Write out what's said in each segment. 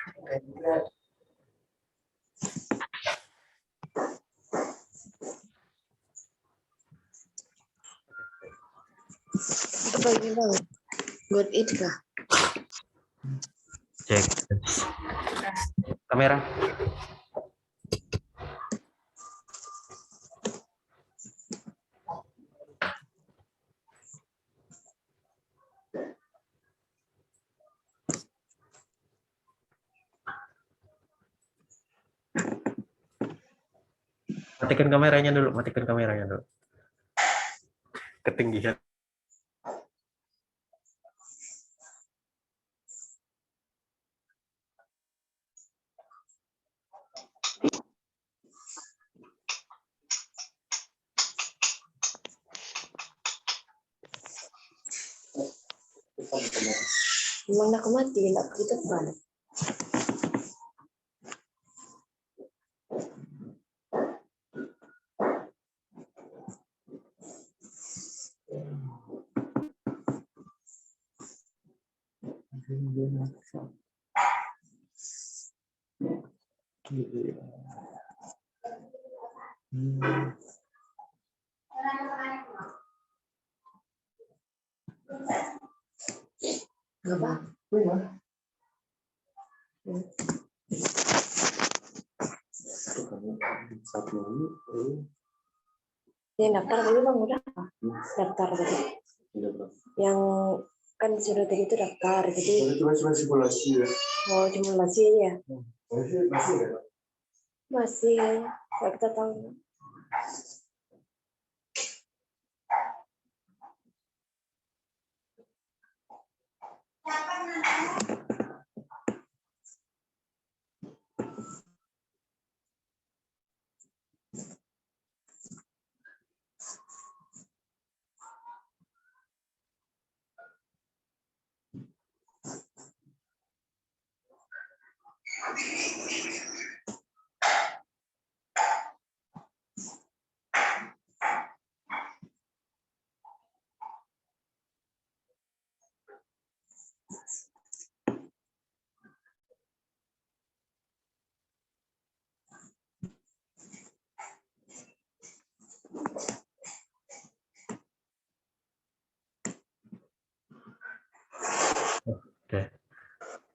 Apa ini bang? Good it kah? Cek kamera. Matikan kameranya dulu, matikan kameranya dulu. Ketinggian. Memang nak mati, nak kita ban. Apa? Yang daftar tadi bang udah apa? Daftar tadi. Yang kan sudah tadi itu daftar, jadi. Cuma simulasi ya. Oh simulasi ya? Masih ya? Masih, kayak kita tahu.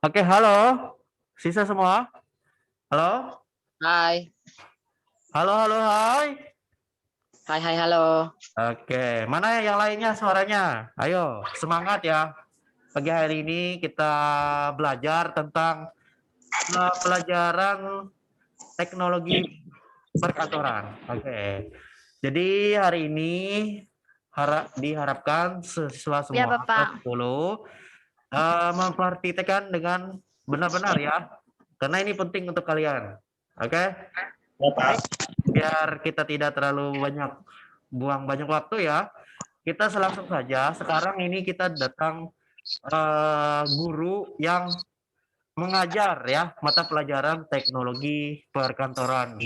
Oke, halo. Sisa semua? Halo? Hai. Halo, hai. Hai, halo. Oke, mana yang lainnya suaranya? Ayo, semangat ya. Pagi hari ini kita belajar tentang pelajaran teknologi perkantoran. Oke. Jadi hari ini diharapkan siswa Ya, semua Bapak. 10 memperhatikan dengan benar-benar ya. Karena ini penting untuk kalian. Oke? Baik. Biar kita tidak terlalu buang banyak waktu ya. Kita langsung saja. Sekarang ini kita datang guru yang mengajar ya mata pelajaran teknologi perkantoran.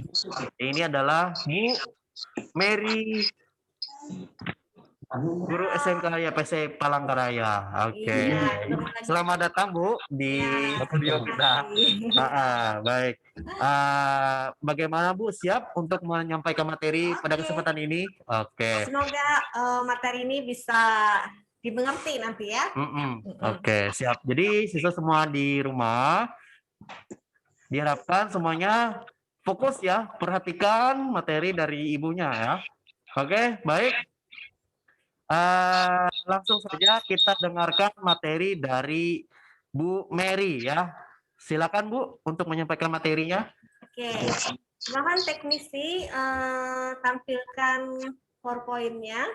Ini adalah Bu Mary, guru SMK YPC Palangkaraya. Oke. Selamat datang Bu di studio kita. Baik. Bagaimana Bu, siap untuk menyampaikan materi pada kesempatan ini? Oke. Semoga materi ini bisa dimengerti nanti ya. Oke, siap. Jadi siswa semua di rumah diharapkan semuanya fokus ya, perhatikan materi dari ibunya ya. Oke, baik. Langsung saja kita dengarkan materi dari Bu Mary ya. Silakan Bu untuk menyampaikan materinya. Oke, silahkan teknisi tampilkan PowerPoint-nya.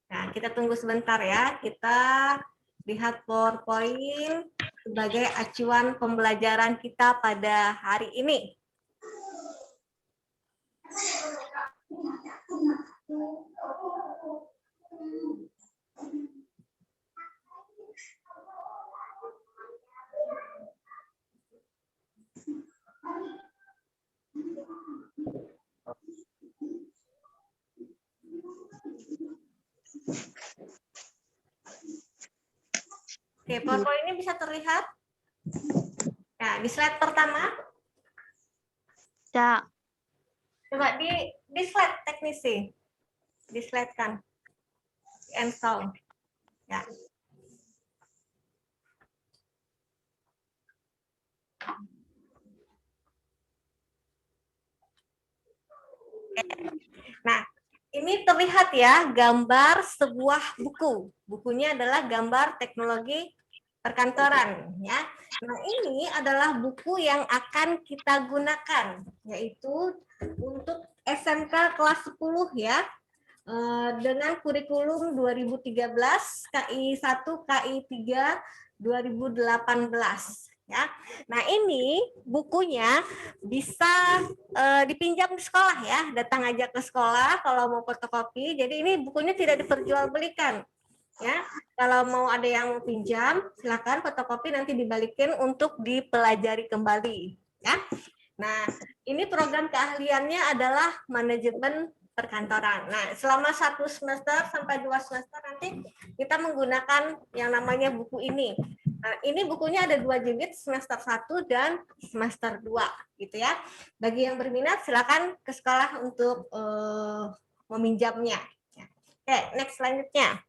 Nah, kita tunggu sebentar ya. Kita lihat PowerPoint sebagai acuan pembelajaran kita pada hari ini. Oke, PowerPoint ini bisa terlihat? Nah, di slide pertama. Cak. Coba di slide teknisi. Di slide kan. Install. Ya. Nah, ini terlihat ya gambar sebuah buku. Bukunya adalah gambar teknologi perkantoran ya. Nah, ini adalah buku yang akan kita gunakan yaitu untuk SMK kelas 10 ya. Dengan kurikulum 2013 KI 1 KI 3 2018 ya. Nah, ini bukunya bisa dipinjam di sekolah ya. Datang aja ke sekolah kalau mau fotokopi. Jadi ini bukunya tidak diperjualbelikan. Ya, kalau mau ada yang mau pinjam, silakan fotokopi nanti dibalikin untuk dipelajari kembali. Ya, nah ini program keahliannya adalah manajemen perkantoran. Nah, selama 1 semester sampai 2 semester nanti kita menggunakan yang namanya buku ini. Nah, ini bukunya ada 2 jilid, semester 1 dan semester 2, gitu ya. Bagi yang berminat, silakan ke sekolah untuk meminjamnya. Oke, next selanjutnya.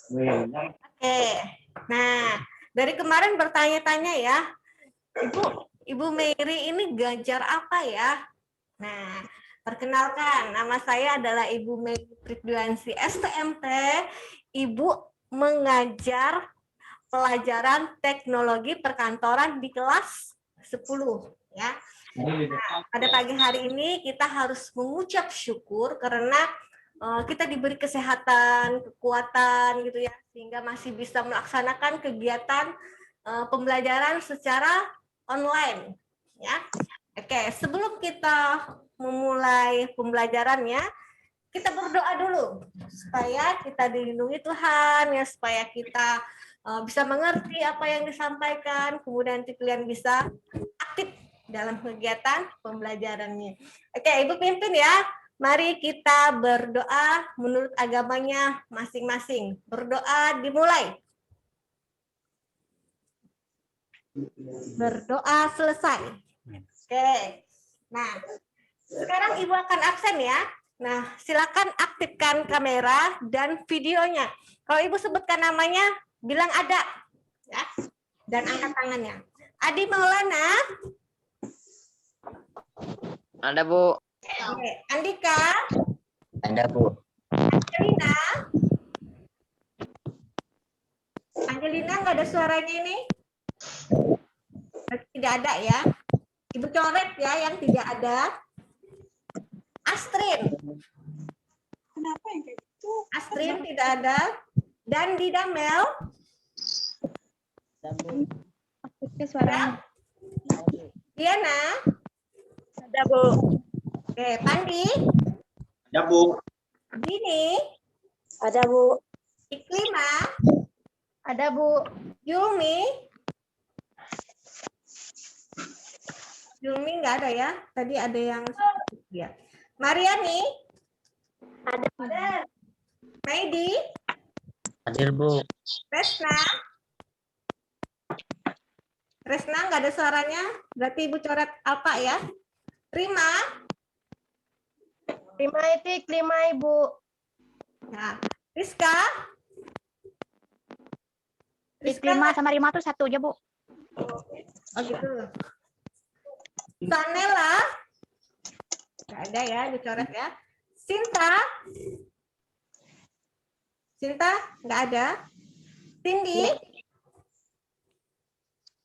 Oke, nah dari kemarin bertanya-tanya ya, Ibu Mary ini ngajar apa ya? Nah, perkenalkan, nama saya adalah Ibu Mary Pribdiansi STMT. Ibu mengajar pelajaran teknologi perkantoran di kelas 10 ya. Nah, pada pagi hari ini kita harus mengucap syukur karena kita diberi kesehatan, kekuatan gitu ya, sehingga masih bisa melaksanakan kegiatan pembelajaran secara online ya. Oke, sebelum kita memulai pembelajarannya, kita berdoa dulu supaya kita dilindungi Tuhan ya, supaya kita bisa mengerti apa yang disampaikan, kemudian nanti kalian bisa aktif dalam kegiatan pembelajarannya. Oke, Ibu pimpin ya. Mari kita berdoa menurut agamanya masing-masing. Berdoa dimulai. Berdoa selesai. Oke. Nah, sekarang Ibu akan absen ya. Nah, silakan aktifkan kamera dan videonya. Kalau Ibu sebutkan namanya, bilang ada. Ya. Dan angkat tangannya. Adi Maulana. Ada, Bu. Oke. Andika. Ada, Bu. Angelina. Angelina nggak ada suaranya ini? Tidak ada ya. Ibu coret ya yang tidak ada. Astrid. Kenapa yang kayak gitu? Astrid tidak ada. Dan Didamel. Aktifnya suaranya. Diana. Ada, Bu. Oke, Pandi. Ya, Bu. Dini. Ada, Bu. Iklima. Ada, Bu. Yumi. Yumi nggak ada ya. Tadi ada yang ya. Mariani. Ada. Maidi. Hadir, Bu. Resna. Resna nggak ada suaranya. Berarti Ibu coret apa ya? Rima. Rima itu kelima, Ibu. Nah, Rizka. Iklima sama Rima tuh satu aja, Bu. Oh gitu. Sanela. Nggak ada ya, dicoret ya. Sinta. Sinta, nggak ada. Cindy.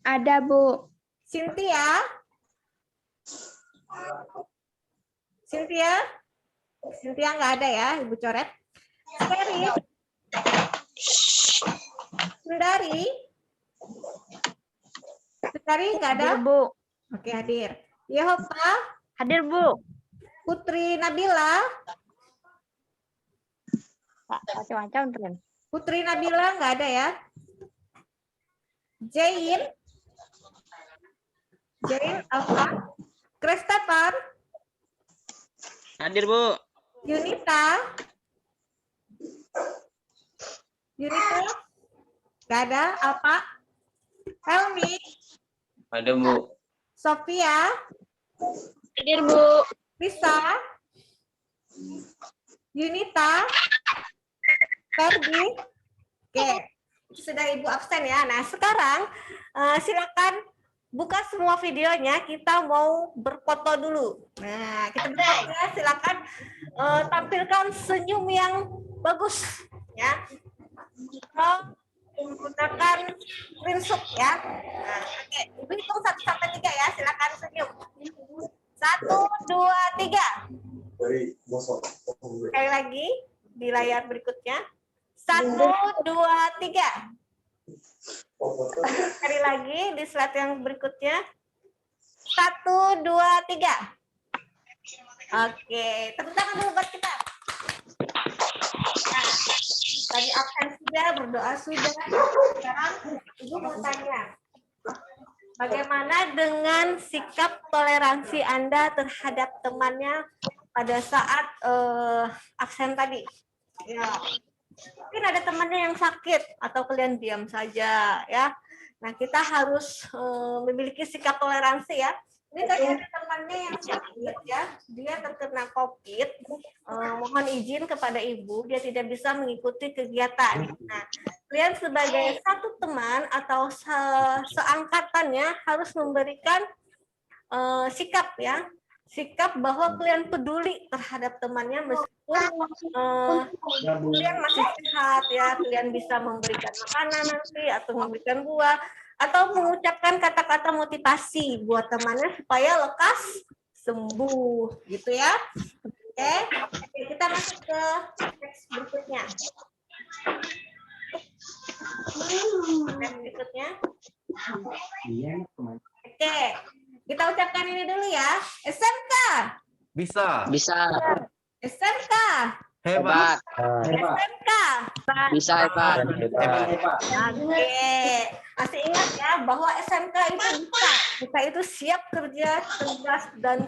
Ada, Bu. Cynthia. Cynthia. Cynthia nggak ada ya, Ibu coret. Ferry. Sundari. Sundari nggak ada. Hadir, Bu. Oke, hadir. Yehova. Hadir, Bu. Putri Nabila. Pak, macam-macam tren. Putri Nabila nggak ada ya. Jain. Jain Alfa. Kristapar. Hadir, Bu. Yunita. Yunita? Gak ada. Alfa? Helmi? Ada, Bu. Sophia? Hadir, Bu. Lisa? Yunita? Ferdi? Oke, sudah Ibu absen ya. Nah, sekarang silakan buka semua videonya. Kita mau berfoto dulu. Nah, kita berfoto ya. Silakan tampilkan senyum yang bagus ya. Menggunakan screenshot ya. Nah, oke, Ibu hitung 1 sampai 3 ya. Silakan senyum. 1, 2, 3. Sekali lagi di layar berikutnya. 1, 2, 3. Sekali lagi di slide yang berikutnya. 1, 2, 3. Oke, tepuk tangan dulu buat kita. Nah, tadi absen sudah, berdoa sudah. Sekarang Ibu mau tanya. Bagaimana dengan sikap toleransi Anda terhadap temannya pada saat absen tadi? Ya. Mungkin ada temannya yang sakit atau kalian diam saja ya. Nah, kita harus memiliki sikap toleransi ya. Ini tadi ada temannya yang sakit ya, dia terkena COVID. Mohon izin kepada Ibu, dia tidak bisa mengikuti kegiatan. Nah, kalian sebagai satu teman atau seangkatannya harus memberikan sikap ya, sikap bahwa kalian peduli terhadap temannya meskipun kalian masih sehat ya, kalian bisa memberikan makanan nanti atau memberikan buah atau mengucapkan kata-kata motivasi buat temannya supaya lekas sembuh gitu ya. Oke, kita masuk ke teks berikutnya. Berikutnya. Oke, kita ucapkan ini dulu ya. SMK. Bisa. SMK. Hebat. SMK. Bisa, hebat. Oke, masih ingat ya bahwa SMK itu bisa. Bisa itu siap kerja, cerdas dan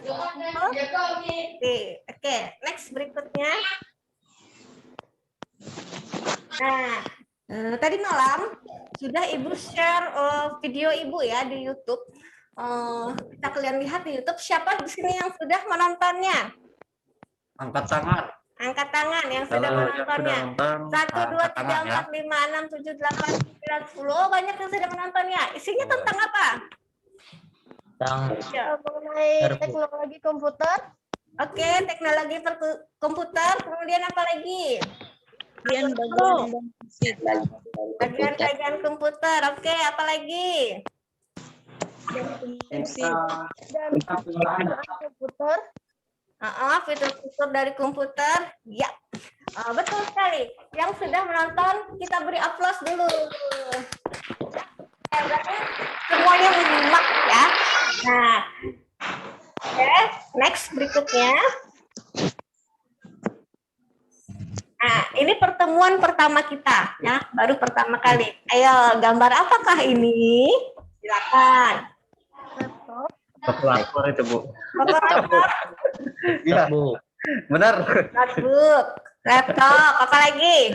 Oke, next berikutnya. Nah, tadi malam sudah Ibu share video Ibu ya di YouTube. Bisa kalian lihat di YouTube, siapa di sini yang sudah menontonnya? Angkat tangan. Angkat tangan yang sudah menontonnya. 1, 2, 3, 4, 5, 6, 7, 8, 9, 10. Oh, banyak yang sudah menontonnya. Isinya tentang apa? Mengenai teknologi komputer. Oke, teknologi komputer. Kemudian apa lagi? Bagian komputer. Oke, apa lagi? Komputer. Fitur-fitur dari komputer. Ya, betul sekali. Yang sudah menonton, kita beri aplaus dulu. Berarti semuanya menyimak ya. Nah, oke, next berikutnya. Nah, ini pertemuan pertama kita ya, baru pertama kali. Ayo, gambar apakah ini? Silakan. Kalkulator itu, Bu. Kalkulator, Iya, Bu. Benar. notebook, laptop, apa lagi?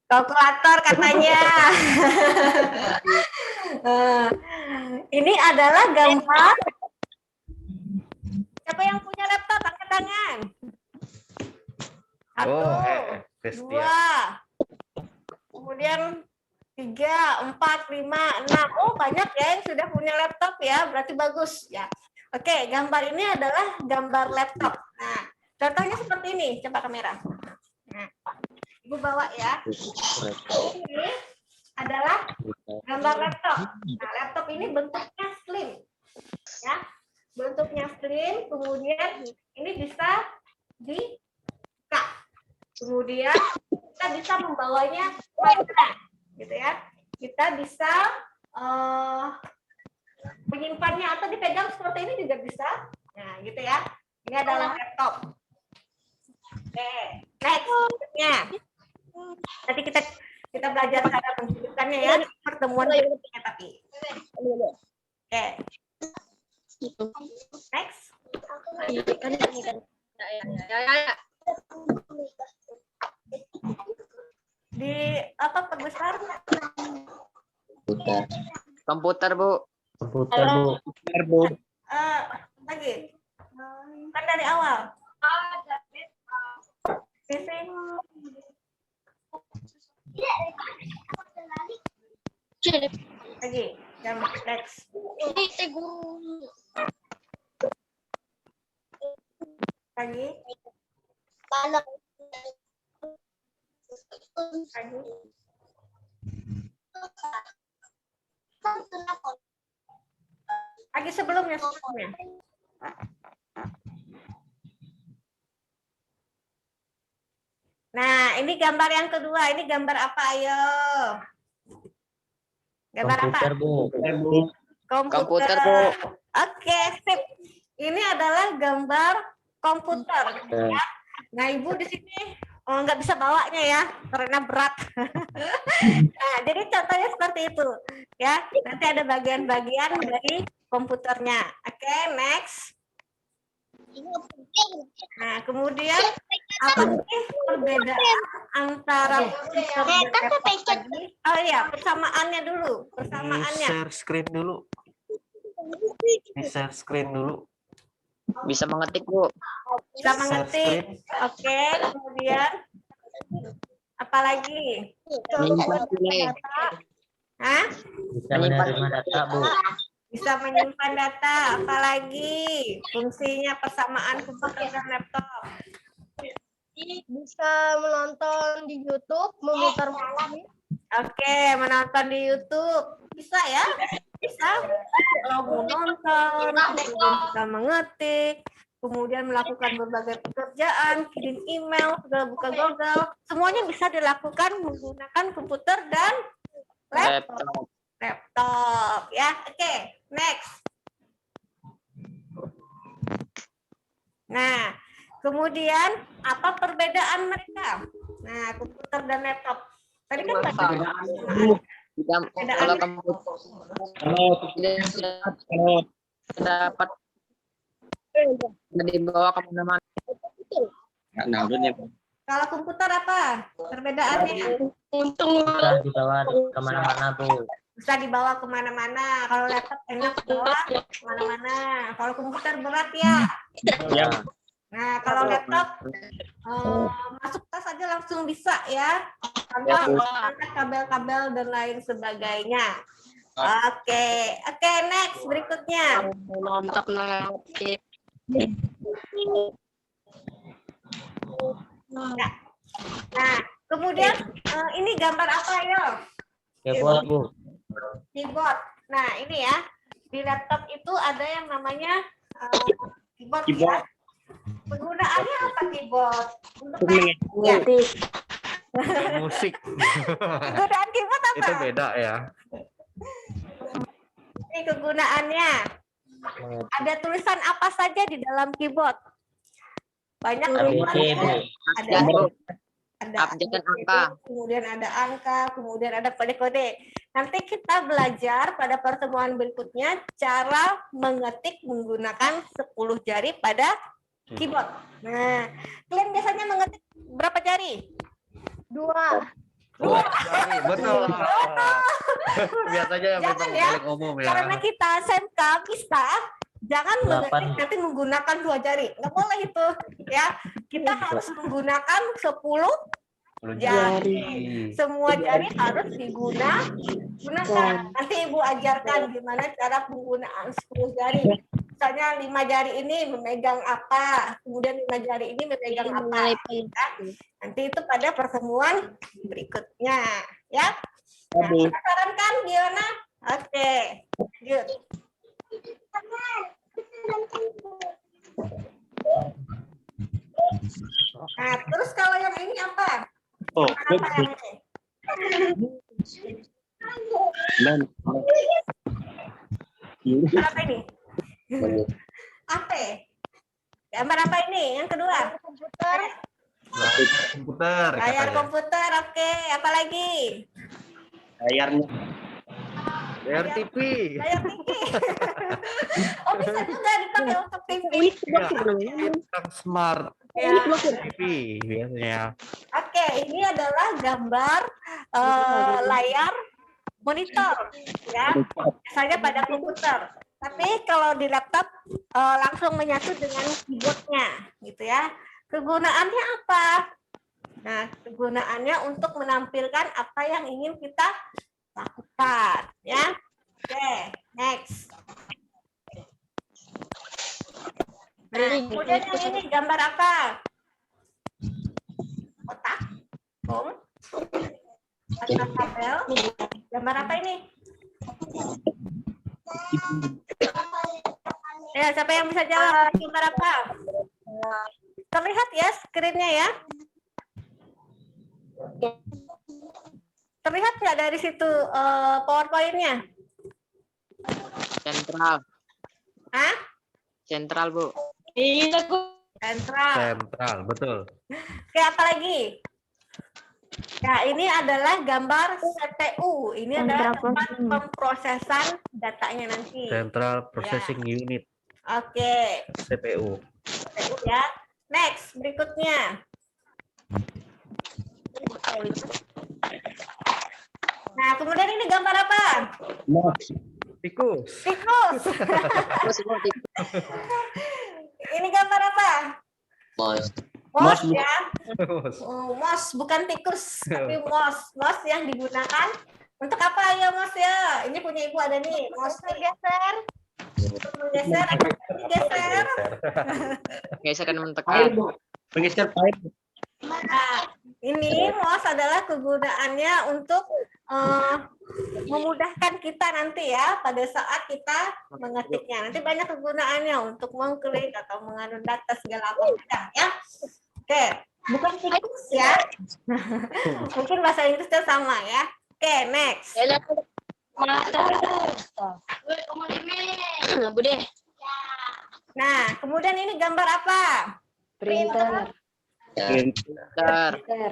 Kalkulator katanya. Ini adalah gambar. Siapa yang punya laptop? Angkat tangan. 1, 2, kemudian 3, 4, 5, 6. Oh, banyak ya yang sudah punya laptop ya, berarti bagus ya. Oke, gambar ini adalah gambar laptop. Nah, contohnya seperti ini, coba kamera. Nah, Ibu bawa ya. Ini adalah gambar laptop. Nah, laptop ini bentuknya slim. Ya, bentuknya slim, kemudian ini bisa dibuka. Kemudian kita bisa membawanya kemana, gitu ya. Kita bisa menyimpannya atau dipegang seperti ini juga bisa. Nah, gitu ya. Ini adalah laptop. Oke, next berikutnya. Nanti kita belajar cara menghidupkannya ya di pertemuan berikutnya tapi. Oke. Next. Di apa Pak Gusar? Komputer, Bu. Komputer, Bu. Lagi. Kan dari awal. PC. Lagi. Yang next. Lagi. Lagi. Lagi sebelumnya. Nah, ini gambar yang kedua. Ini gambar apa? Ayo. Gambar Komputer, apa? Bu. Komputer, Bu. Oke, sip. Ini adalah gambar komputer. Ya. Nah, Ibu di sini nggak bisa bawanya ya, karena berat. Nah, jadi contohnya seperti itu. Ya, nanti ada bagian-bagian dari komputernya. Oke, next. Nah, kemudian apa sih perbedaan antara komputer dan laptop tadi? Oh iya, persamaannya dulu. Persamaannya. Share screen dulu. Share screen dulu. Bisa mengetik, Bu. Bisa mengetik. Oke, kemudian apa lagi? Menyimpan nilai. Hah? Bisa menerima data, Bu. Bisa menyimpan data. Apalagi fungsinya persamaan komputer dan laptop. Bisa menonton di YouTube, memutar musik. Oke, menonton di YouTube. Bisa ya? Bisa. Kalau mau nonton, kemudian bisa mengetik, kemudian melakukan berbagai pekerjaan, kirim email, segala buka Google. Semuanya bisa dilakukan menggunakan komputer dan laptop. Laptop ya. Oke, next. Nah, kemudian apa perbedaan mereka? Nah, komputer dan laptop. Tadi kan Kalau komputer dapat dibawa kemana-mana. kalau komputer apa perbedaannya? Bisa dibawa kemana-mana, Bu. Bisa dibawa kemana-mana. Kalau laptop enak dibawa kemana-mana. Kalau komputer berat ya. Ya. Nah, kalau laptop masuk tas aja langsung bisa ya. Tanpa angkat kabel-kabel dan lain sebagainya. Oke, next berikutnya. Mantap nanti. Nah, kemudian ini gambar apa yo? Keyboard, Bu. Keyboard. Nah, ini ya. Di laptop itu ada yang namanya keyboard. Ya. Penggunaannya apa keyboard? Untuk Ngetik. Musik. penggunaan keyboard apa? Itu beda ya. Ini kegunaannya. Ada tulisan apa saja di dalam keyboard? Banyak ABC, Bu. ada Abjad dan angka. kemudian ada angka, kemudian ada kode-kode. Nanti kita belajar pada pertemuan berikutnya cara mengetik menggunakan 10 jari pada keyboard. Nah, kalian biasanya mengetik berapa jari? 2. Jari, betul. Biasanya yang Jangan memang ya, paling umum ya. karena kita SMK bisa, jangan mengetik nanti menggunakan 2 jari. Nggak boleh itu ya. Kita harus menggunakan 10 jari. Semua jari harus digunakan. Nanti Ibu ajarkan gimana cara penggunaan 10 jari. Misalnya 5 jari ini memegang apa, kemudian 5 jari ini memegang apa. Ya. Nanti itu pada pertemuan berikutnya, ya. Nah, penasaran kan, Diona? Oke, good. Nah, terus kalau yang ini apa? Oh, Apa yang ini? Apa ini? Apa? Gambar apa ini? Yang kedua? Komputer. Komputer. Layar katanya. komputer, oke. Apa lagi? layarnya Layar TV. Layar TV. Oh, bisa juga dipakai untuk TV. Yang smart Ya. TV biasanya. Oke, ini adalah gambar layar monitor, ya. Biasanya pada komputer. Tapi kalau di laptop langsung menyatu dengan keyboardnya, gitu ya. Kegunaannya apa? Nah, kegunaannya untuk menampilkan apa yang ingin kita lakukan, ya. Oke, next. Nah, kemudian yang ini gambar apa? Kotak, bom, atau tabel. Gambar apa ini? Ya, siapa yang bisa jawab? Gambar apa? Terlihat ya screen-nya ya? Terlihat nggak dari situ PowerPoint-nya? Sentral. Hah? Sentral, Bu. Sentral. Sentral, betul. Oke, apa lagi? Nah, ini adalah gambar CPU. Ini adalah tempat pemrosesan datanya nanti. Central Processing Unit, Oke, CPU. CPU ya. Next, berikutnya. Nah, kemudian ini gambar apa? Tikus. Tikus. Ini gambar apa? Mouse ya. Mouse bukan tikus, tapi mouse. Mouse yang digunakan untuk apa ya mouse ya? Ini punya ibu ada nih. Mouse geser. Menggeser, geser. Geser kan mentekan. Menggeser pipe. Nah, ini mouse adalah kegunaannya untuk memudahkan kita nanti ya pada saat kita mengetiknya. Nanti banyak kegunaannya untuk mengklik atau mengandung data segala macam ya. Oke, bukan tikus ya. Mungkin bahasa Inggrisnya sama ya. Oke, next. Nah, kemudian ini gambar apa? Printer. Printer.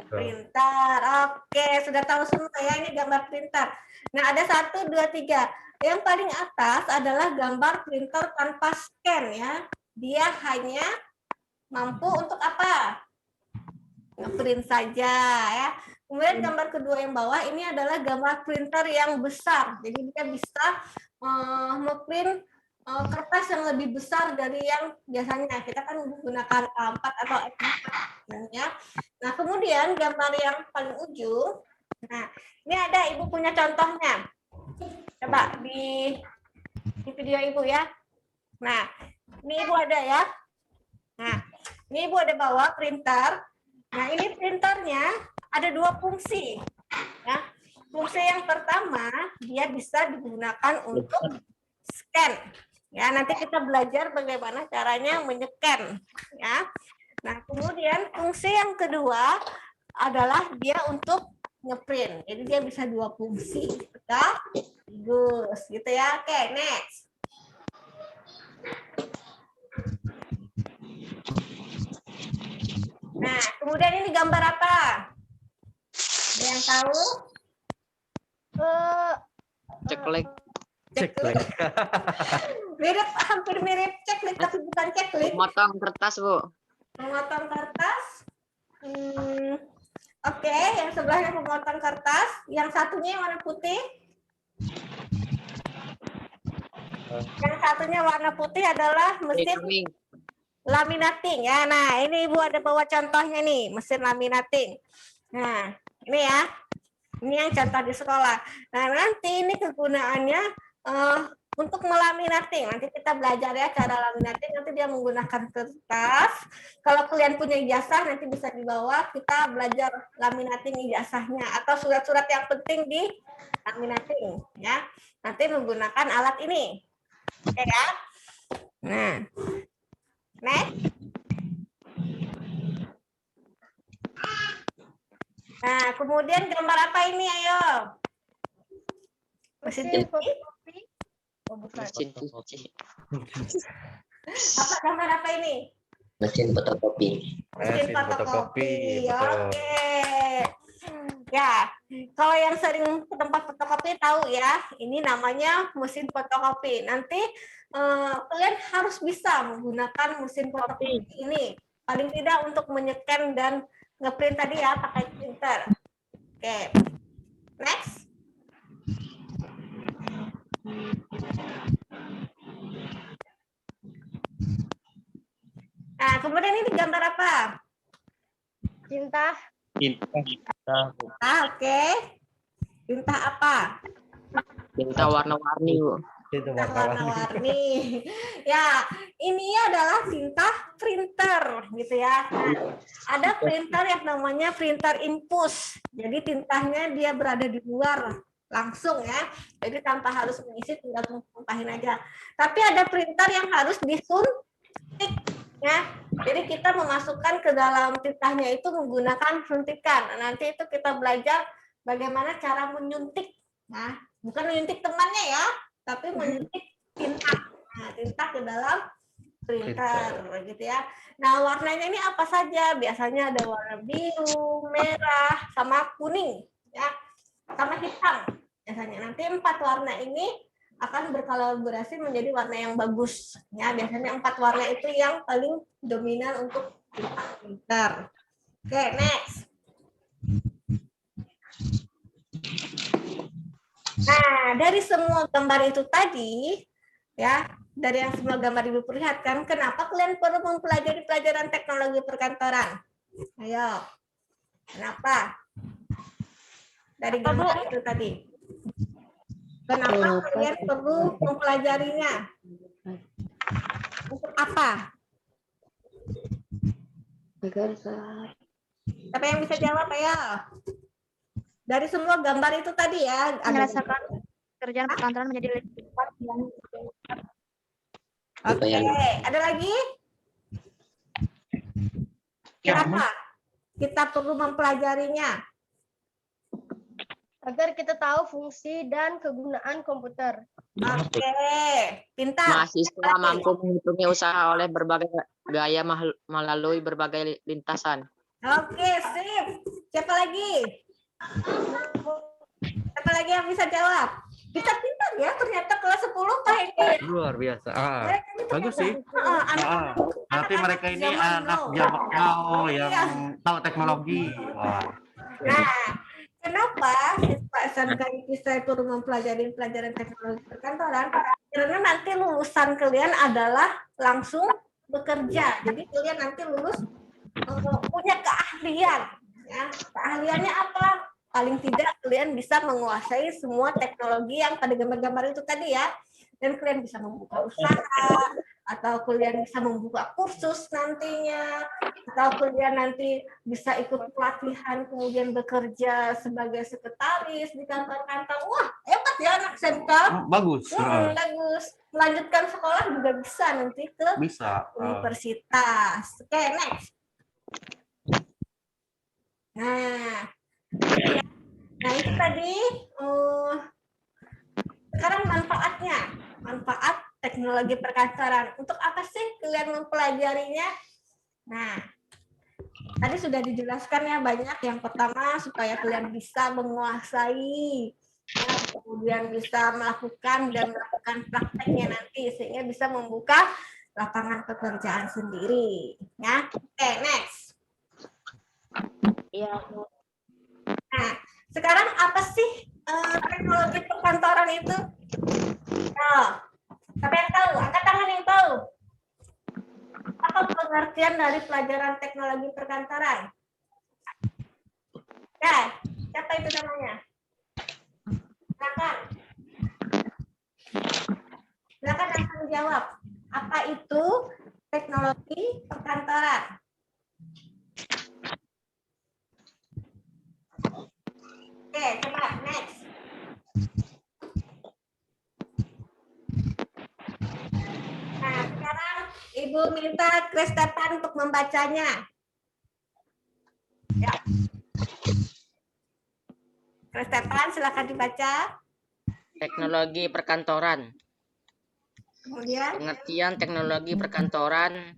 Printer. Oke, sudah tahu semua ya ini gambar printer. Nah, ada 1, 2, 3. Yang paling atas adalah gambar printer tanpa scan ya. Dia hanya mampu untuk apa? Ngeprint saja ya. Kemudian gambar kedua yang bawah ini adalah gambar printer yang besar. Jadi dia bisa ngeprint kertas yang lebih besar dari yang biasanya. Kita kan menggunakan A4 atau A4 ya. Nah, kemudian gambar yang paling ujung. Nah, ini ada Ibu punya contohnya. Coba di video Ibu ya. Nah, ini Ibu ada ya. Nah, ini Ibu ada bawa printer. Nah, ini printernya ada 2 fungsi. Ya. Fungsi yang pertama, dia bisa digunakan untuk scan. Ya, nanti kita belajar bagaimana caranya menyekan. Ya. Nah, kemudian fungsi yang kedua adalah dia untuk ngeprint. Jadi dia bisa 2 fungsi. Bagus, gitu ya. Oke, next. Nah, kemudian ini gambar apa? Ada yang tahu? Ceklek. Ceklek. Mirip, hampir mirip ceklik, tapi bukan ceklik. Memotong kertas, Bu. Memotong kertas. Oke, yang sebelahnya memotong kertas. Yang satunya yang warna putih. Yang satunya warna putih adalah mesin laminating ya. Nah, ini Ibu ada bawa contohnya nih, mesin laminating. Nah, ini ya. Ini yang contoh di sekolah. Nah, nanti ini kegunaannya untuk melaminating. Nanti kita belajar ya cara laminating. Nanti dia menggunakan kertas. Kalau kalian punya ijazah nanti bisa dibawa. Kita belajar laminating ijazahnya atau surat-surat yang penting di laminating ya. Nanti menggunakan alat ini. Oke ya. Nah. Next. Nah, kemudian gambar apa ini ayo? Mesin cuci. Oh, bukan. Mesin cuci. Apa gambar apa ini? Mesin fotokopi. Mesin fotokopi. betul. Oke. Ya, kalau yang sering ke tempat fotokopi tahu ya, ini namanya mesin fotokopi. Nanti kalian harus bisa menggunakan mesin fotokopi ini. Paling tidak untuk menyeken dan ngeprint tadi ya pakai printer. Oke, next. Nah, kemudian ini gambar apa? Cinta. Kita, Bu. Oke. Tinta apa? Tinta warna-warni, Bu. Itu Tinta wartawan. warna-warni. Ya, ini adalah tinta printer gitu ya. Nah, ada printer yang namanya printer infus. Jadi tintanya dia berada di luar langsung ya. Jadi tanpa harus mengisi, tinggal tumpahin aja. Tapi ada printer yang harus disuntik ya. Jadi kita memasukkan ke dalam tintanya itu menggunakan suntikan. Nah, nanti itu kita belajar bagaimana cara menyuntik. Nah, bukan menyuntik temannya ya, tapi menyuntik tinta. Nah, tinta ke dalam printer gitu ya. Nah, warnanya ini apa saja? Biasanya ada warna biru, merah, sama kuning ya. Sama hitam. Biasanya nanti 4 warna ini akan berkolaborasi menjadi warna yang bagus. Ya, biasanya 4 warna itu yang paling dominan untuk tinta printer. Oke, next. Nah, dari semua gambar itu tadi, ya, dari yang semua gambar Ibu perlihatkan, kenapa kalian perlu mempelajari pelajaran teknologi perkantoran? Ayo, kenapa? Dari gambar itu tadi. Kenapa kalian perlu mempelajarinya? Untuk apa? Agar Siapa yang bisa jawab, ayo? Dari semua gambar itu tadi ya. Merasakan kerjaan perkantoran menjadi lebih cepat dan Oke, ada lagi? Kenapa kita perlu mempelajarinya? agar kita tahu fungsi dan kegunaan komputer. Oke, pintar. Mahasiswa mampu menghitungi usaha oleh berbagai gaya melalui berbagai lintasan. Oke, sip. Siapa lagi? Siapa lagi yang bisa jawab? Kita pintar ya, ternyata kelas 10 Pak ini. Luar biasa. Mereka ini Bagus ternyata- sih. Berarti mereka ini anak now. zaman now Iya. yang tahu teknologi. Wah. Nah, kenapa Pak SMK saya turun mempelajari pelajaran teknologi perkantoran? Karena nanti lulusan kalian adalah langsung bekerja. Jadi kalian nanti lulus punya keahlian. Ya, keahliannya apa? Paling tidak kalian bisa menguasai semua teknologi yang pada gambar-gambar itu tadi ya. Dan kalian bisa membuka usaha, atau kalian bisa membuka kursus nantinya, atau kalian nanti bisa ikut pelatihan kemudian bekerja sebagai sekretaris di kantor-kantor. Wah, hebat ya anak SMK. Bagus. Bagus. Melanjutkan sekolah juga bisa nanti ke Bisa. universitas. Oke, next. Nah itu tadi sekarang manfaat teknologi perkantoran. Untuk apa sih kalian mempelajarinya? Nah, tadi sudah dijelaskan ya banyak. Yang pertama supaya kalian bisa menguasai, ya, kemudian bisa melakukan dan melakukan prakteknya nanti sehingga bisa membuka lapangan pekerjaan sendiri. Ya, oke, next. Iya. Nah, sekarang apa sih teknologi perkantoran itu? Nah, siapa yang tahu? Angkat tangan yang tahu. Apa pengertian dari pelajaran teknologi perkantoran? Ya, siapa itu namanya? Silakan. Silakan langsung jawab. Apa itu teknologi perkantoran? Oke, coba next. Nah, sekarang Ibu minta Kristepan untuk membacanya. Ya. Kristepan, silakan dibaca. Teknologi perkantoran. Kemudian, Pengertian teknologi perkantoran,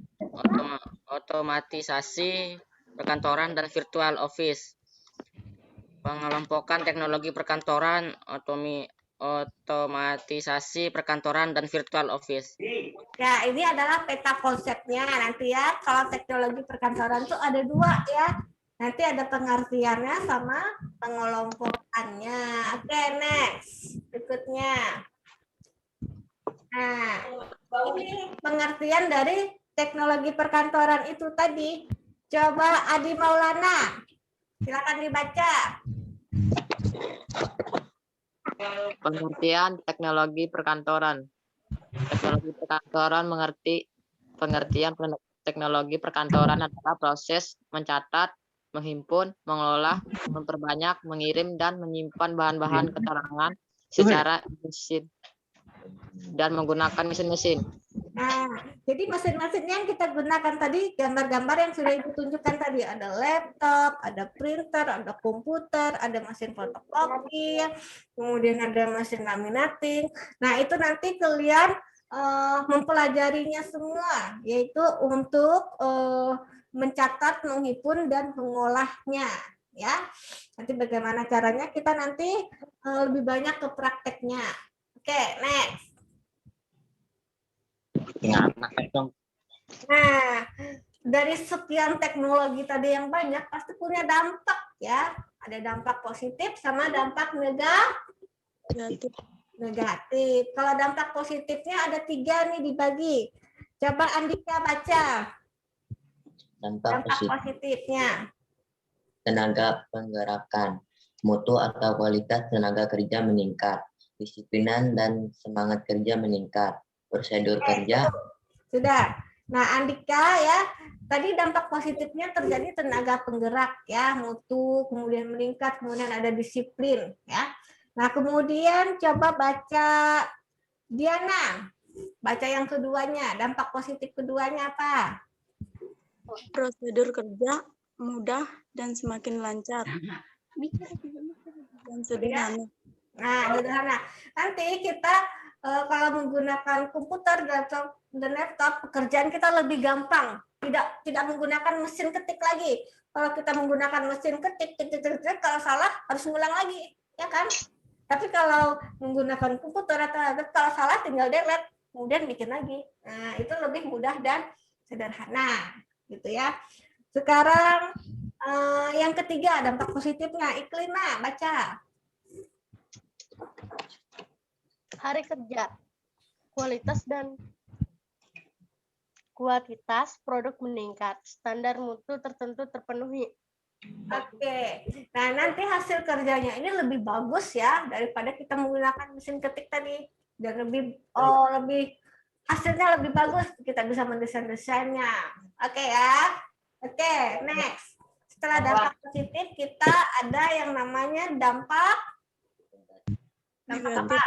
otomatisasi perkantoran dan virtual office. pengelompokan teknologi perkantoran, otomatisasi perkantoran, dan virtual office. Ya, ini adalah peta konsepnya. Nanti ya, kalau teknologi perkantoran itu ada 2 ya. Nanti ada pengertiannya sama pengelompokannya. Oke, next. Berikutnya. Nah, ini pengertian dari teknologi perkantoran itu tadi. Coba Adi Maulana. Silakan dibaca. Pengertian teknologi perkantoran. Teknologi perkantoran pengertian teknologi perkantoran adalah proses mencatat, menghimpun, mengelola, memperbanyak, mengirim, dan menyimpan bahan-bahan keterangan secara mesin dan menggunakan mesin-mesin. Nah, jadi mesin-mesin yang kita gunakan tadi, gambar-gambar yang sudah Ibu tunjukkan tadi, ada laptop, ada printer, ada komputer, ada mesin fotokopi, kemudian ada mesin laminating. Nah, itu nanti kalian mempelajarinya semua, yaitu untuk mencatat, menghimpun, dan mengolahnya. Ya, nanti bagaimana caranya kita nanti lebih banyak ke prakteknya. Oke, next. Nah, dari sekian teknologi tadi yang banyak pasti punya dampak ya. Ada dampak positif sama dampak negatif. Kalau dampak positifnya ada 3 nih dibagi. Coba Andika baca. Dampak positifnya. Tenaga penggerakan, mutu atau kualitas tenaga kerja meningkat, disiplinan dan semangat kerja meningkat, prosedur kerja. Sudah. Nah, Andika ya, tadi dampak positifnya terjadi tenaga penggerak ya, mutu, kemudian meningkat, kemudian ada disiplin ya. Nah, kemudian coba baca Diana. Baca yang keduanya, dampak positif keduanya apa? Prosedur kerja mudah dan semakin lancar. Dan sederhana. Nah, sederhana. Nanti kita kalau menggunakan komputer dan laptop, pekerjaan kita lebih gampang. Tidak menggunakan mesin ketik lagi. Kalau kita menggunakan mesin ketik, kalau salah harus ngulang lagi, ya kan? Tapi kalau menggunakan komputer atau laptop, kalau salah tinggal delete, kemudian bikin lagi. Nah, itu lebih mudah dan sederhana, gitu ya. Sekarang yang ketiga, dampak positifnya, Iklima, baca. Hari kerja, kualitas dan kuantitas produk meningkat, standar mutu tertentu terpenuhi. Oke, nah nanti hasil kerjanya ini lebih bagus ya daripada kita menggunakan mesin ketik tadi, dan lebih hasilnya lebih bagus, kita bisa mendesain-desainnya. Oke ya, oke, next. Setelah dampak positif kita ada yang namanya dampak apa?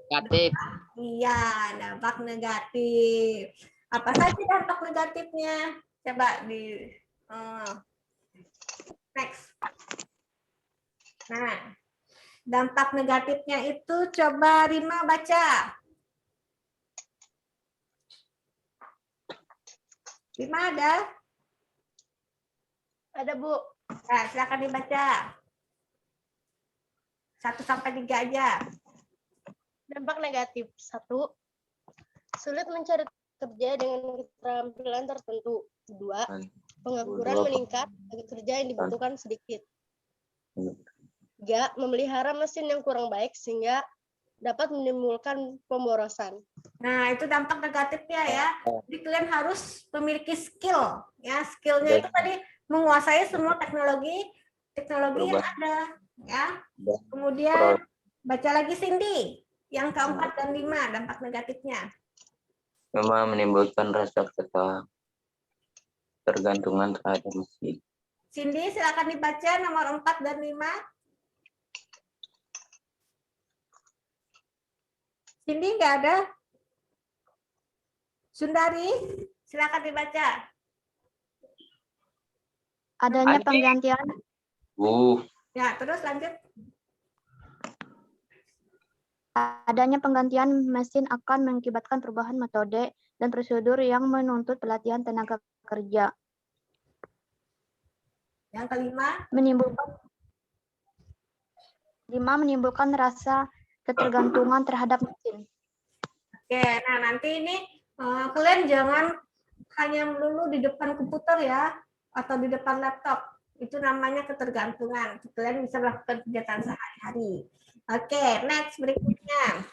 Negatif. Iya, dampak negatif. Apa saja dampak negatifnya? Coba di next. Nah, dampak negatifnya itu coba Rima baca. Rima ada? Ada, Bu. Nah, silakan dibaca. 1 sampai 3 aja. Dampak negatif. 1. Sulit mencari kerja dengan keterampilan tertentu. 2. Pengangguran meningkat bagi kerja yang dibutuhkan sedikit. 3. Memelihara mesin yang kurang baik sehingga dapat menimbulkan pemborosan. Nah, itu dampak negatifnya ya. Jadi kalian harus memiliki skill. Ya, skillnya itu tadi menguasai semua teknologi yang ada. Ya. Kemudian baca lagi Cindy. Yang keempat dan 5 dampak negatifnya. Memang menimbulkan rasa ketergantungan terhadap mesin. Cindy, silakan dibaca nomor 4 dan 5. Cindy nggak ada? Sundari, silakan dibaca. Adanya penggantian. Ya, terus lanjut. Adanya penggantian mesin akan mengakibatkan perubahan metode dan prosedur yang menuntut pelatihan tenaga kerja. Yang kelima, Menimbulkan 5. Menimbulkan rasa ketergantungan terhadap mesin. Oke, nah nanti ini kalian jangan hanya melulu di depan komputer ya, atau di depan laptop. Itu namanya ketergantungan. Kalian bisa melakukan kegiatan sehari-hari. Oke, next berikutnya.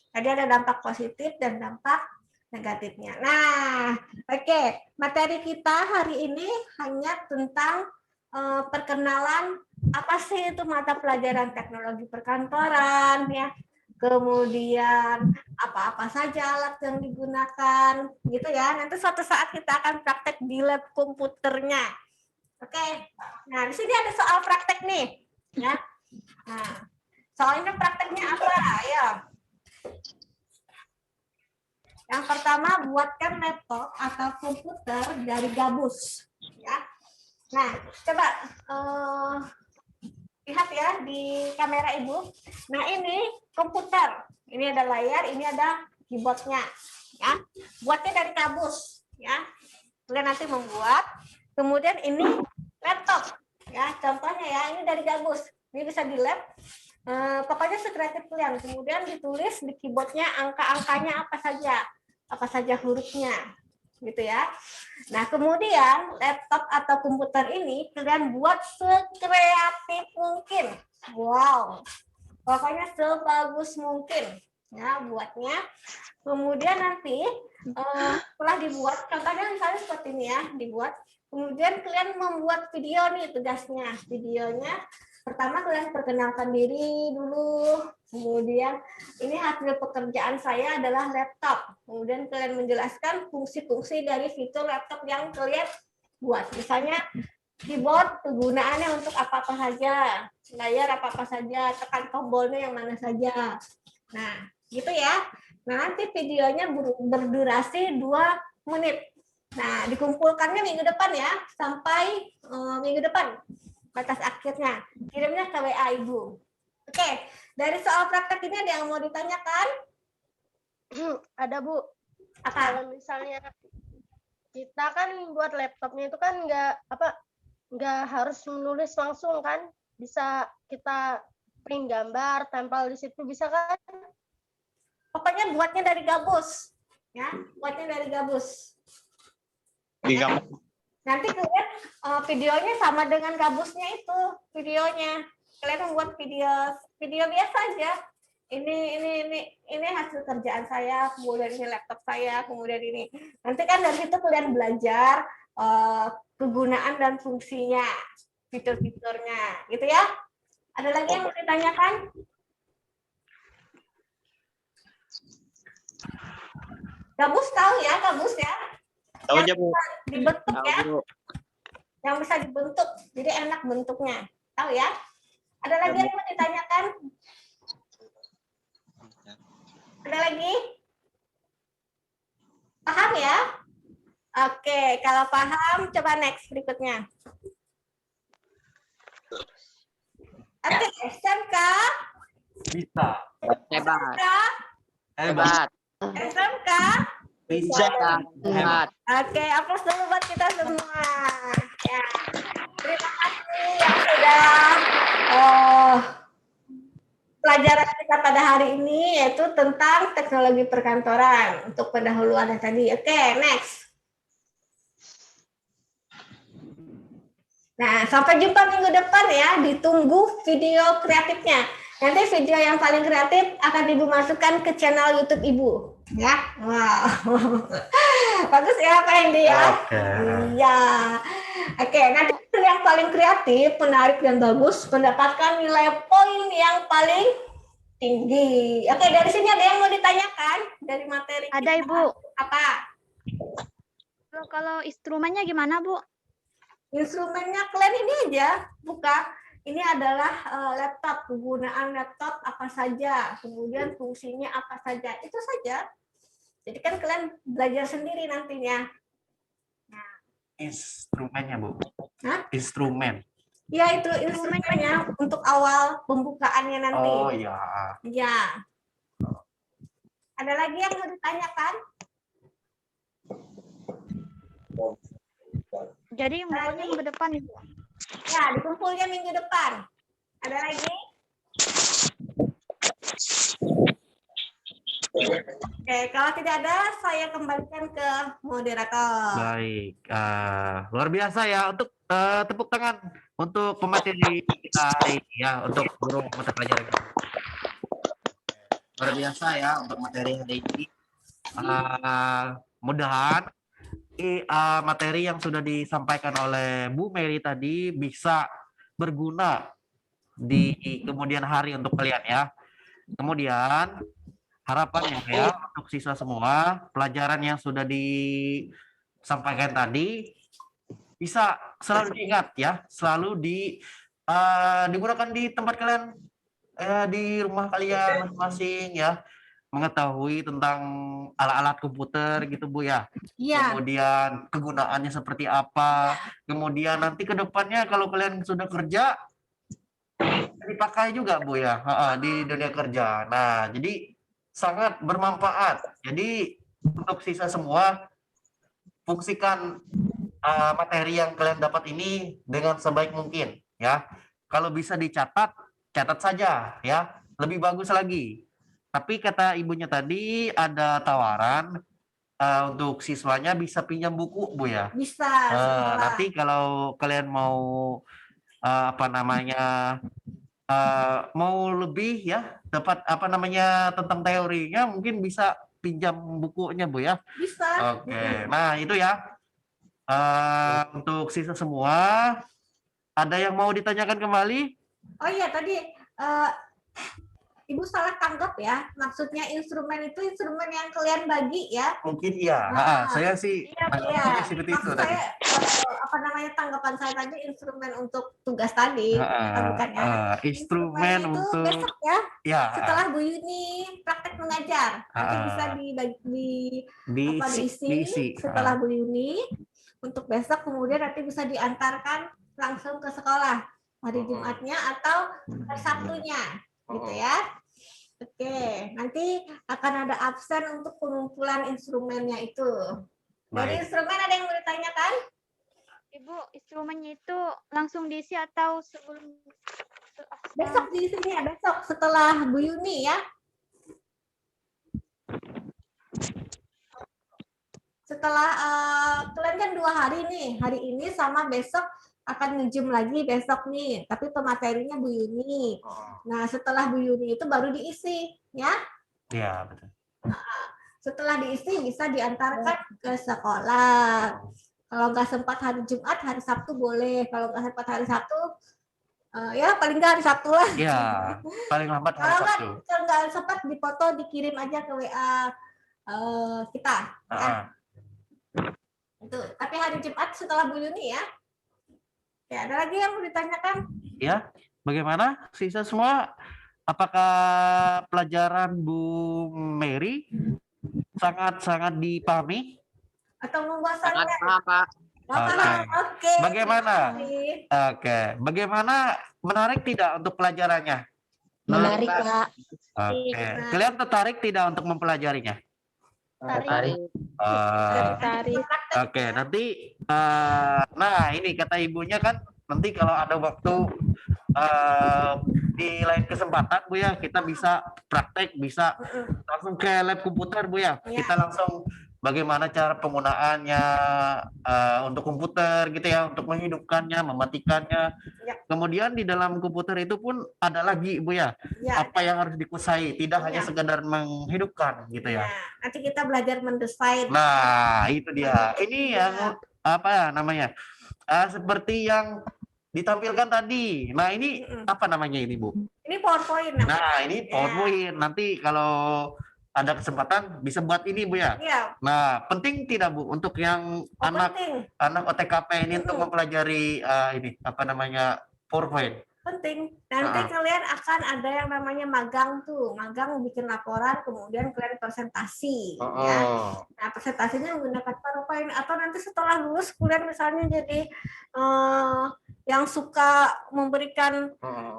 Tadi ada dampak positif dan dampak negatifnya. Nah, oke, materi kita hari ini hanya tentang perkenalan apa sih itu mata pelajaran teknologi perkantoran ya. Kemudian apa-apa saja alat yang digunakan gitu ya. Nanti suatu saat kita akan praktek di lab komputernya. Oke. Nah, di sini ada soal praktek nih, ya. Nah, soalnya prakteknya apa? Ya. Yang pertama, buatkan laptop atau komputer dari gabus, ya. Nah, coba lihat ya di kamera Ibu. Nah, ini komputer. Ini ada layar, ini ada keyboardnya, ya. Buatnya dari gabus, ya. Kalian nanti membuat. Kemudian ini laptop, ya. Contohnya ya, ini dari gabus. Ini bisa di lab. Pokoknya sekreatif kalian. Kemudian ditulis di keyboardnya angka-angkanya apa saja hurufnya, gitu ya. Nah, kemudian laptop atau komputer ini kalian buat sekreatif mungkin. Wow. Pokoknya sebagus mungkin ya buatnya. Kemudian nanti setelah dibuat, contohnya misalnya seperti ini ya, dibuat. Kemudian kalian membuat video nih tugasnya. Videonya pertama kalian perkenalkan diri dulu. Kemudian ini hasil pekerjaan saya adalah laptop. Kemudian kalian menjelaskan fungsi-fungsi dari fitur laptop yang kalian buat. Misalnya keyboard kegunaannya untuk apa-apa saja, layar apa-apa saja, tekan tombolnya yang mana saja. Nah, gitu ya. Nah, nanti videonya berdurasi 2 menit. Nah, dikumpulkannya minggu depan ya, sampai minggu depan batas akhirnya. Kirimnya ke WA Ibu. Oke, dari soal praktek ini ada yang mau ditanyakan? Ada Bu. Apa? Kalau misalnya kita kan buat laptopnya itu kan nggak harus menulis langsung kan, bisa kita print gambar, tempel di situ bisa kan? Pokoknya buatnya dari gabus, ya, buatnya dari gabus. Nanti kalian videonya sama dengan gabusnya itu, videonya. Kalian membuat video biasa aja. Ini hasil kerjaan saya, kemudian ini laptop saya, kemudian ini. Nanti kan dari situ kalian belajar kegunaan dan fungsinya, fitur-fiturnya, gitu ya. Ada lagi yang mau ditanyakan? Gabus tahu ya, gabus ya? Tahu aja, Bu. Dibentuk ya? Yang bisa dibentuk, jadi enak bentuknya. Tahu ya? Ada lagi yang mau ditanyakan? Ada lagi? Paham ya? Oke, kalau paham, coba next berikutnya. Oke, SMK. Bisa. Hebat. Hebat. SMK. Bisa. Hebat. Oke, aplaus dulu buat kita semua. Ya. Terima kasih yang sudah pelajaran kita pada hari ini yaitu tentang teknologi perkantoran untuk pendahuluan tadi. Oke, next. Nah, sampai jumpa minggu depan ya. Ditunggu video kreatifnya. Nanti video yang paling kreatif akan Ibu masukkan ke channel YouTube Ibu. Ya, wow. Bagus ya Pak Hendy ya. Iya. Oke, nanti yang paling kreatif, menarik dan bagus mendapatkan nilai poin yang paling tinggi. Oke, dari sini ada yang mau ditanyakan dari materi Ada kita? Ibu. Apa? Kalau instrumennya gimana Bu? Instrumennya kalian ini aja buka. Ini adalah laptop, penggunaan laptop apa saja, kemudian fungsinya apa saja, itu saja. Jadi kan kalian belajar sendiri nantinya. Nah. Instrumennya Bu. Hah? Instrumen. Ya itu instrumennya untuk awal pembukaannya nanti. Oh ya. Ya. Ada lagi yang mau ditanyakan? Jadi ngumpulnya minggu depan Ibu. Ya, dikumpulnya minggu depan. Ada lagi? Oke, kalau tidak ada, saya kembalikan ke moderator. Baik, luar biasa ya untuk tepuk tangan untuk pemateri kita hari ini ya, untuk guru mata pelajaran. Luar biasa ya untuk materi hari ini. Mudahan materi yang sudah disampaikan oleh Bu Mary tadi bisa berguna di kemudian hari untuk kalian ya. Kemudian harapannya ya untuk siswa semua, pelajaran yang sudah disampaikan tadi bisa selalu diingat ya, selalu digunakan di tempat kalian, di rumah kalian masing-masing ya, mengetahui tentang alat-alat komputer gitu Bu ya. Iya. Kemudian kegunaannya seperti apa, kemudian nanti ke depannya kalau kalian sudah kerja dipakai juga Bu ya, di dunia kerja. Nah, jadi sangat bermanfaat. Jadi untuk siswa semua, fungsikan materi yang kalian dapat ini dengan sebaik mungkin ya. Kalau bisa dicatat, catat saja ya. Lebih bagus lagi. Tapi kata ibunya tadi ada tawaran untuk siswanya bisa pinjam buku Bu ya. Bisa. Nanti kalau kalian mau mau lebih ya dapat tentang teorinya, mungkin bisa pinjam bukunya Bu ya. Bisa. Oke. Nah itu ya untuk siswa semua, ada yang mau ditanyakan kembali? Oh iya, tadi Ibu salah tanggap ya, maksudnya instrumen itu instrumen yang kalian bagi ya? Mungkin iya. Saya sih seperti itu tadi. Tanggapan saya tadi instrumen untuk tugas tadi, bukan ya? Instrumen itu untuk besok ya, ya. Setelah Bu Yuni praktek mengajar, nanti bisa diisi setelah Bu Yuni untuk besok, kemudian nanti bisa diantarkan langsung ke sekolah hari Jumatnya atau hari Sabtunya, gitu ya. Oke, nanti akan ada absen untuk pengumpulan instrumennya itu. Dari instrumen ada yang mau ditanyakan? Ibu, instrumennya itu langsung diisi atau sebelum? Besok diisinya, besok setelah Bu Yuni ya. Setelah kalian kan 2 hari nih, hari ini sama besok akan nge-zoom lagi besok nih, tapi pematerinya Bu Yuni. Nah, setelah Bu Yuni itu baru diisi, ya? Iya, betul. Setelah diisi bisa diantarkan ke sekolah. Kalau nggak sempat hari Jumat, hari Sabtu boleh. Kalau nggak sempat hari Sabtu, ya paling nggak hari Sabtu lah. Iya, paling lambat hari Sabtu. Kalau nggak sempat dipoto, dikirim aja ke WA kita. Ya. Itu. Tapi hari Jumat setelah Bu Yuni ya. Ya, ada lagi yang mau ditanyakan? Ya, bagaimana sisa semua? Apakah pelajaran Bu Mary sangat-sangat dipahami? Atau membosankan? Sangat Pak. Oke. Bagaimana? Oke. Bagaimana? Menarik tidak untuk pelajarannya? Menarik, Pak. Oke. Kalian tertarik tidak untuk mempelajarinya? Tertarik. Oke, nanti nah ini kata ibunya kan nanti kalau ada waktu di lain kesempatan Bu ya, kita bisa praktek, bisa langsung ke lab komputer Bu ya. Kita langsung bagaimana cara penggunaannya untuk komputer gitu ya, untuk menghidupkannya, mematikannya. Kemudian di dalam komputer itu pun ada lagi Bu ya, apa yang harus dikuasai, tidak hanya sekedar menghidupkan gitu ya. Nanti kita belajar mendesain. Nah, itu dia. Ini yang apa namanya? Seperti yang ditampilkan tadi. Nah, ini apa namanya ini, Bu? Ini PowerPoint. Nah, ini PowerPoint. Nanti kalau ada kesempatan bisa buat ini Bu ya. Iya. Nah, penting tidak Bu untuk yang anak OTKP ini untuk mempelajari ini apa namanya PowerPoint? Penting. Nanti kalian akan ada yang namanya magang tuh, magang bikin laporan, kemudian kalian presentasi. Ya. Nah, presentasinya menggunakan PowerPoint atau nanti setelah lulus kalian misalnya jadi yang suka memberikan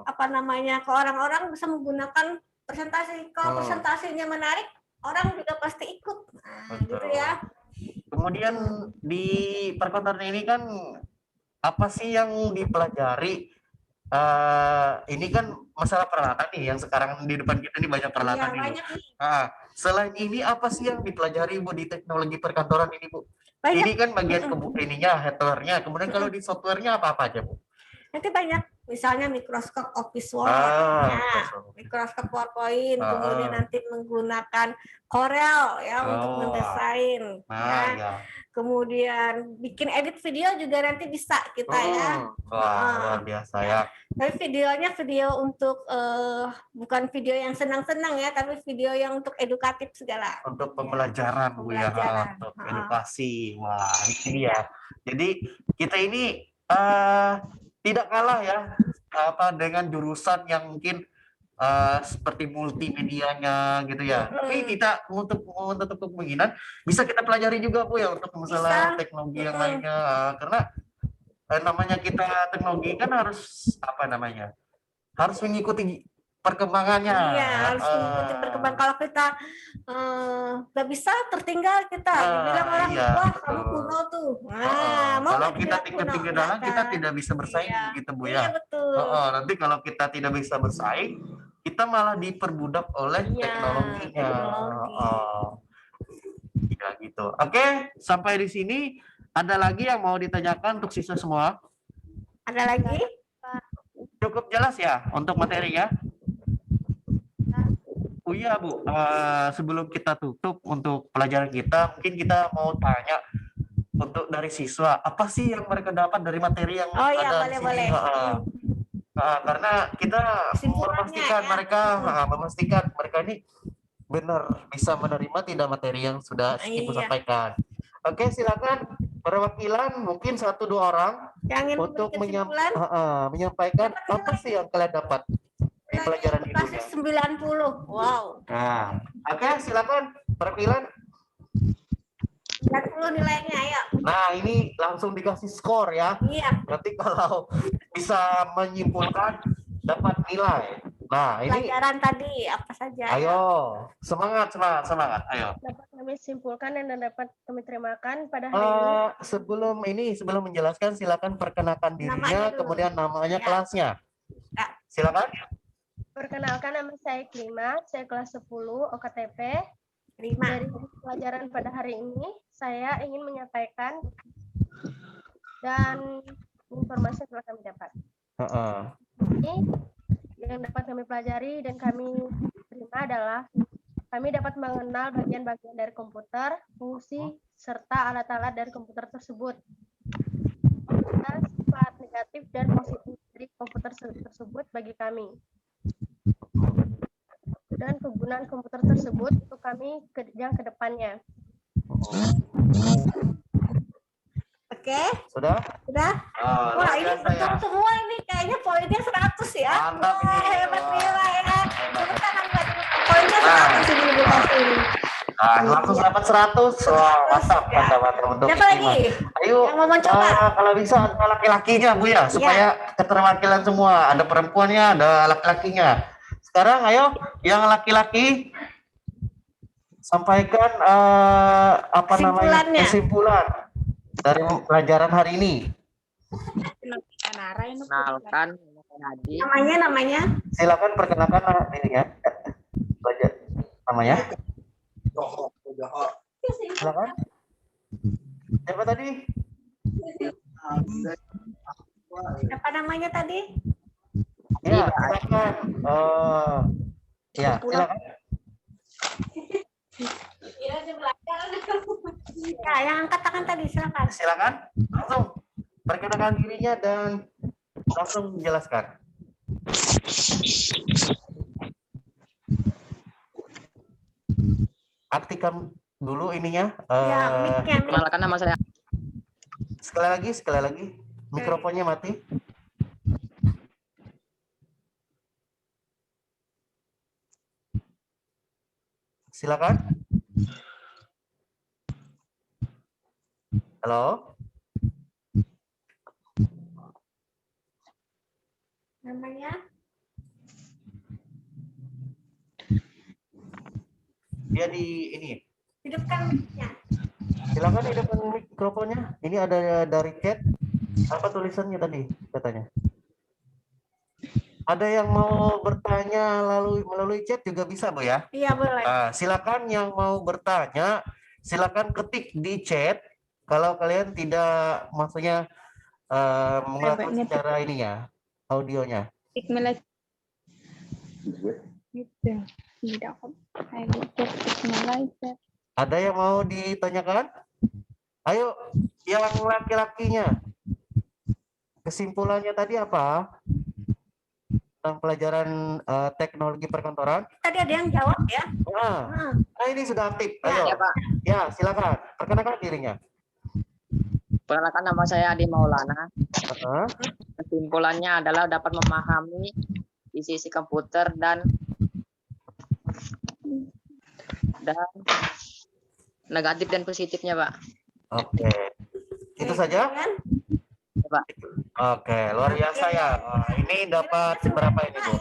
apa namanya ke orang-orang bisa menggunakan presentasi. Kalau presentasinya menarik, orang juga pasti ikut. Nah, gitu ya. Kemudian di perkontaran ini kan apa sih yang dipelajari ini kan masalah peralatan nih yang sekarang di depan kita ini banyak peralatan Iya, nih, Bu. banyak nih. Selain ini apa sih yang dipelajari Bu di teknologi perkantoran ini, Bu? Banyak. Ini kan bagian ininya, hardware-nya. Kemudian kalau di software-nya apa aja, Bu? Nanti banyak, misalnya mikroskop Office Word, mikroskop PowerPoint, kemudian nanti menggunakan Corel ya untuk mendesain. Ya. Kemudian bikin edit video juga nanti bisa kita ya. Luar biasa ya. Tapi videonya video untuk bukan video yang senang-senang ya, tapi video yang untuk edukatif segala. Untuk pembelajaran, Bu ya, untuk edukasi. Wah, ini ya. Jadi kita ini tidak kalah ya dengan jurusan yang mungkin seperti multimedianya gitu ya. Tapi kita untuk kemungkinan bisa kita pelajari juga, Bu ya, untuk masalah teknologi yang lainnya. Karena namanya kita teknologi kan harus harus mengikuti perkembangannya. Iya, harus mengikuti perkembangan. Kalau kita nggak bisa, tertinggal kita. Dibilang orang, wah kamu kuno tuh. Kalau kita ketinggalan, kita tidak bisa bersaing gitu, Bu ya. Iya, betul. Nanti kalau kita tidak bisa bersaing, kita malah diperbudak oleh teknologinya. Ya gitu. Oke, sampai di sini. Ada lagi yang mau ditanyakan untuk siswa semua? Ada lagi? Cukup jelas ya untuk materinya? Oh iya, Bu. Sebelum kita tutup untuk pelajaran kita, mungkin kita mau tanya untuk dari siswa, apa sih yang mereka dapat dari materi yang ada di sini? Karena kita memastikan mereka ini benar bisa menerima tidak materi yang sudah Ibu sampaikan. Oke, silakan perwakilan mungkin 1-2 orang yang untuk menyampaikan apa sih yang kalian dapat di pelajaran ini. Kasih 90. Wow. Oke, silakan perwakilan. 90 nilainya ya. Nah, ini langsung dikasih skor ya. Iya. Nanti kalau bisa menyimpulkan dapat nilai. Nah, ini pelajaran tadi apa saja? Ayo, semangat. Ayo. Dapat kami simpulkan dan dapat kami terimakan pada hari ini. Sebelum menjelaskan, silakan perkenalkan dirinya, kemudian namanya, kelasnya. Silakan. Perkenalkan, nama saya Klima, saya kelas 10 OKTP. Dari pelajaran pada hari ini, saya ingin menyampaikan dan informasi yang telah kami dapat. Ini yang dapat kami pelajari dan kami terima adalah kami dapat mengenal bagian-bagian dari komputer, fungsi, serta alat-alat dari komputer tersebut. Dan sifat negatif dan positif dari komputer tersebut bagi kami. Dan kegunaan komputer tersebut untuk kami yang ke depannya. Oke. Sudah? Wah, ini betul semua ini kayaknya poinnya 100 ya. Mantap. Wah, hebat nilai ya. Poinnya 100 ini Bu Tasli. Langsung dapat 100. Wah, mantap. Siapa lagi? Ayo. Yang mau mencoba? Kalau bisa ada laki-lakinya, Bu ya, supaya keterwakilan semua. Ada perempuannya, ada laki-lakinya. Sekarang ayo yang laki-laki sampaikan kesimpulan dari pelajaran hari ini. Kenalkan namanya. Silakan perkenalkan dirinya. Namanya. Silakan. Siapa tadi? Siapa namanya tadi? Ya, silakan. Ya, silakan. Ya, yang angkat tangan tadi, silakan. Silakan. Langsung perkenalkan dirinya dan langsung menjelaskan. Aktifkan dulu ininya. Perkenalkan nama saya. Sekali lagi. Mikrofonnya mati. Silakan. Halo. Namanya? Dia di ini. Hidupkan mic-nya. Silakan hidupkan mikrofonnya. Ini ada dari chat. Apa tulisannya tadi katanya? Ada yang mau bertanya melalui chat juga bisa, Bu ya? Iya, boleh. Silakan yang mau bertanya, silakan ketik di chat. Kalau kalian tidak, maksudnya mengatur secara ini ya, audionya. Ada yang mau ditanyakan? Ayo, yang laki-lakinya. Kesimpulannya tadi apa? Tentang pelajaran teknologi perkantoran. Tadi ada yang jawab ya. Nah, ini sudah aktif. Ayo. Ya, Pak. Ya, silakan. Perkenalkan dirinya. Perkenalkan, nama saya Adi Maulana. Kesimpulannya adalah dapat memahami isi komputer dan negatif dan positifnya, Pak. Oke. Itu saja? Ya, Pak. Oke, luar biasa ya. Wah, ini dapat berapa ini, Bu?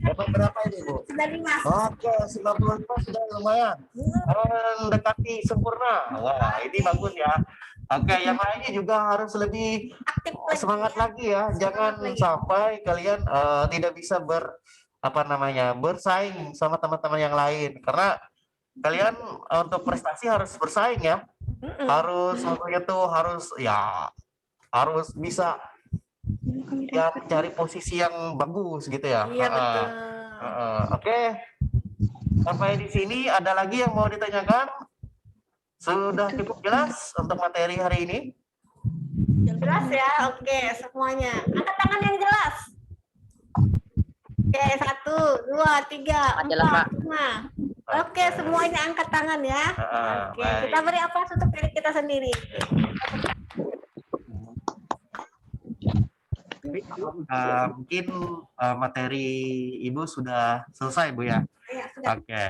Dapat berapa ini, Bu? Sudah 5. Oke, 95 sudah lumayan. Mendekati sempurna. Wah, ini bagus ya. Oke, yang lainnya juga harus lebih semangat lagi ya. Jangan sampai kalian tidak bisa bersaing sama teman-teman yang lain, karena kalian untuk prestasi harus bersaing ya. Harus makanya tuh harus bisa ya cari posisi yang bagus gitu ya. Iya, betul. Oke. Sampai di sini ada lagi yang mau ditanyakan? Sudah cukup jelas untuk materi hari ini? Jelas ya, oke semuanya. Angkat tangan yang jelas. Oke, 1, 2, 3, 4, 5. Oke, semuanya angkat tangan ya. Oke, kita beri aplaus untuk diri kita sendiri. Mungkin materi Ibu sudah selesai, Bu ya? Ya, sudah. Oke.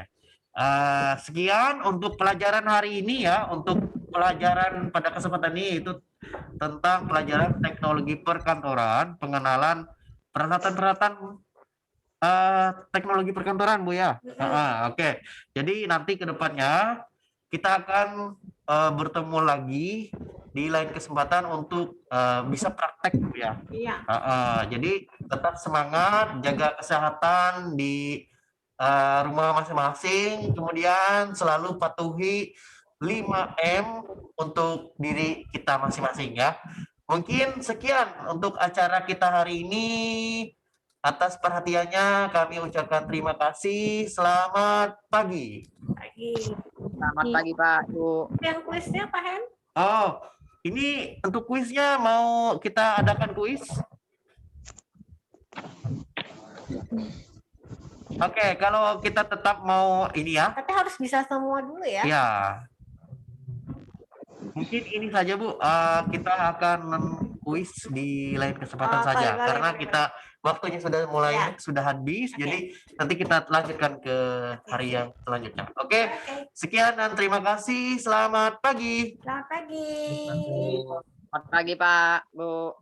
Sekian untuk pelajaran hari ini ya. Untuk pelajaran pada kesempatan ini itu tentang pelajaran teknologi perkantoran, pengenalan peralatan-peralatan teknologi perkantoran, Bu ya. Oke. Jadi nanti ke depannya kita akan bertemu lagi di lain kesempatan untuk bisa praktek, Bu ya. Iya. Jadi tetap semangat, jaga kesehatan di rumah masing-masing, kemudian selalu patuhi 5M untuk diri kita masing-masing ya. Mungkin sekian untuk acara kita hari ini. Atas perhatiannya kami ucapkan terima kasih. Selamat pagi. Selamat pagi, Pak, Bu. Yang kuisnya Pak Hen? Oh, ini untuk kuisnya mau kita adakan kuis? Oke, kalau kita tetap mau ini ya. Tapi harus bisa semua dulu ya. Ya. Mungkin ini saja, Bu. Kita akan kuis di lain kesempatan saja karena kita waktunya sudah mulai sudah habis. Jadi nanti kita lanjutkan ke hari yang selanjutnya. Oke. Sekian dan terima kasih. Selamat pagi. Selamat pagi. Selamat pagi, Pak, Bu.